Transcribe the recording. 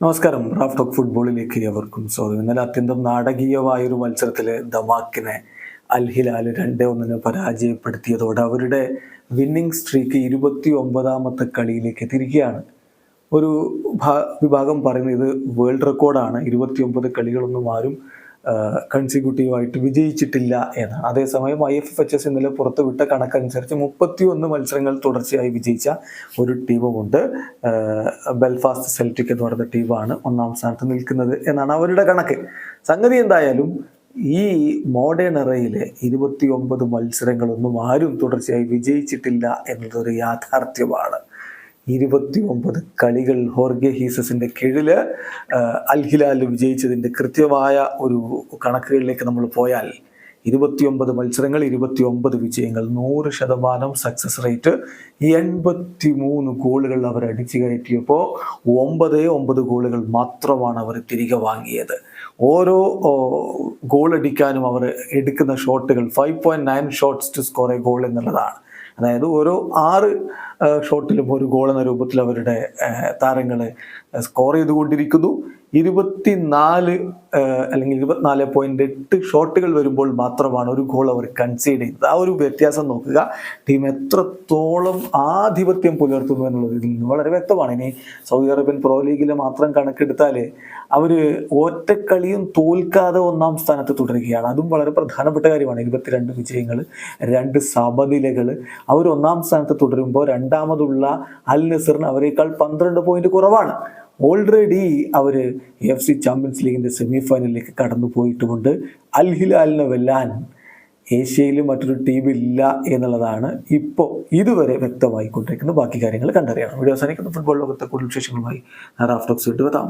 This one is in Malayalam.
നമസ്കാരം. റാഫ് ടോക്ക് ഫുട്ബോളിലേക്ക് അവർക്കും സ്വാഗതം. ഇന്നലെ അത്യന്തം നാടകീയമായൊരു മത്സരത്തിൽ ദമാക്കിനെ അൽ ഹിലാൽ 2-1 പരാജയപ്പെടുത്തിയതോടെ അവരുടെ വിന്നിംഗ് സ്ട്രീക്ക് 29ാമത്തെ കളിയിലേക്ക് എത്തിയിരിക്കുകയാണ്. ഒരു വിഭാഗം പറയുന്നത് ഇത് വേൾഡ് റെക്കോർഡാണ്. 29 കളികളൊന്നും ആരും കൺസിക്യൂട്ടീവായിട്ട് വിജയിച്ചിട്ടില്ല എന്നാണ്. അതേസമയം IFFHS ഇന്നലെ പുറത്തുവിട്ട കണക്കനുസരിച്ച് 31 മത്സരങ്ങൾ തുടർച്ചയായി വിജയിച്ച ഒരു ടീമുമുണ്ട്. ബെൽഫാസ്റ്റ് സെൽറ്റിക് എന്ന് പറയുന്ന ടീമാണ് 1ാം സ്ഥാനത്ത് നിൽക്കുന്നത് എന്നാണ് അവരുടെ കണക്ക്. സംഗതി എന്തായാലും ഈ മോഡേൺ എറയിലെ 29 മത്സരങ്ങളൊന്നും ആരും തുടർച്ചയായി വിജയിച്ചിട്ടില്ല എന്നതൊരു യാഥാർത്ഥ്യമാണ്. 29 കളികൾ ഹോർഗെ ഹീസസിന്റെ കീഴിൽ അൽ ഹിലാൽ വിജയിച്ചതിൻ്റെ കൃത്യമായ ഒരു കണക്കുകളിലേക്ക് നമ്മൾ പോയാൽ 29 മത്സരങ്ങൾ, 29 വിജയങ്ങൾ, 100% സക്സസ് റേറ്റ്, 83 ഗോളുകൾ അവർ അടിച്ചു കയറ്റിയപ്പോൾ 9 ഗോളുകൾ മാത്രമാണ് അവർ തിരികെ വാങ്ങിയത്. ഓരോ ഗോൾ അടിക്കാനും അവർ എടുക്കുന്ന ഷോട്ടുകൾ 5.9 shots to score a goal എന്നുള്ളതാണ്. അതായത് ഓരോ 6 ഷോട്ടിലും ഒരു ഗോൾ എന്ന രൂപത്തിൽ അവരുടെ താരങ്ങൾ സ്കോർ ചെയ്തുകൊണ്ടിരിക്കുന്നു. 24 അല്ലെങ്കിൽ 24.8 ഷോട്ടുകൾ വരുമ്പോൾ മാത്രമാണ് ഒരു ഗോൾ അവർ കൺസീഡ് ചെയ്യുന്നത്. ആ ഒരു വ്യത്യാസം നോക്കുക. ടീം എത്രത്തോളം ആധിപത്യം പുലർത്തുന്നു എന്നുള്ളത് ഇതിൽ നിന്ന് വളരെ വ്യക്തമാണ്. ഇനി സൗദി അറേബ്യൻ പ്രോ ലീഗിലെ മാത്രം കണക്കെടുത്താൽ അവർ ഒറ്റക്കളിയും തോൽക്കാതെ 1ാം സ്ഥാനത്ത് തുടരുകയാണ്. അതും വളരെ പ്രധാനപ്പെട്ട കാര്യമാണ്. 22 വിജയങ്ങൾ, 2 സമനിലകൾ. അവർ 1ാം സ്ഥാനത്ത് തുടരുമ്പോൾ രണ്ടാമതുള്ള അൽ നസറിന് അവരെക്കാൾ 12 പോയിന്റ് കുറവാണ്. ഓൾറെഡി അവർ AFC ചാമ്പ്യൻസ് ലീഗിൻ്റെ സെമിഫൈനലിലേക്ക് കടന്നു പോയിട്ടുമുണ്ട്. അൽ ഹിലാലിനെ വെല്ലാൻ ഏഷ്യയിൽ മറ്റൊരു ടീമില്ല എന്നുള്ളതാണ് ഇപ്പോൾ ഇതുവരെ വ്യക്തമായിക്കൊണ്ടിരിക്കുന്നത്. ബാക്കി കാര്യങ്ങൾ കണ്ടറിയണം. വീഡിയോ അവസാനിക്കുന്ന ഫുട്ബോൾ ലോകത്തെ കൂടുതൽ വിശേഷങ്ങളുമായി റാഫ് ടോക്സ് എത്താം.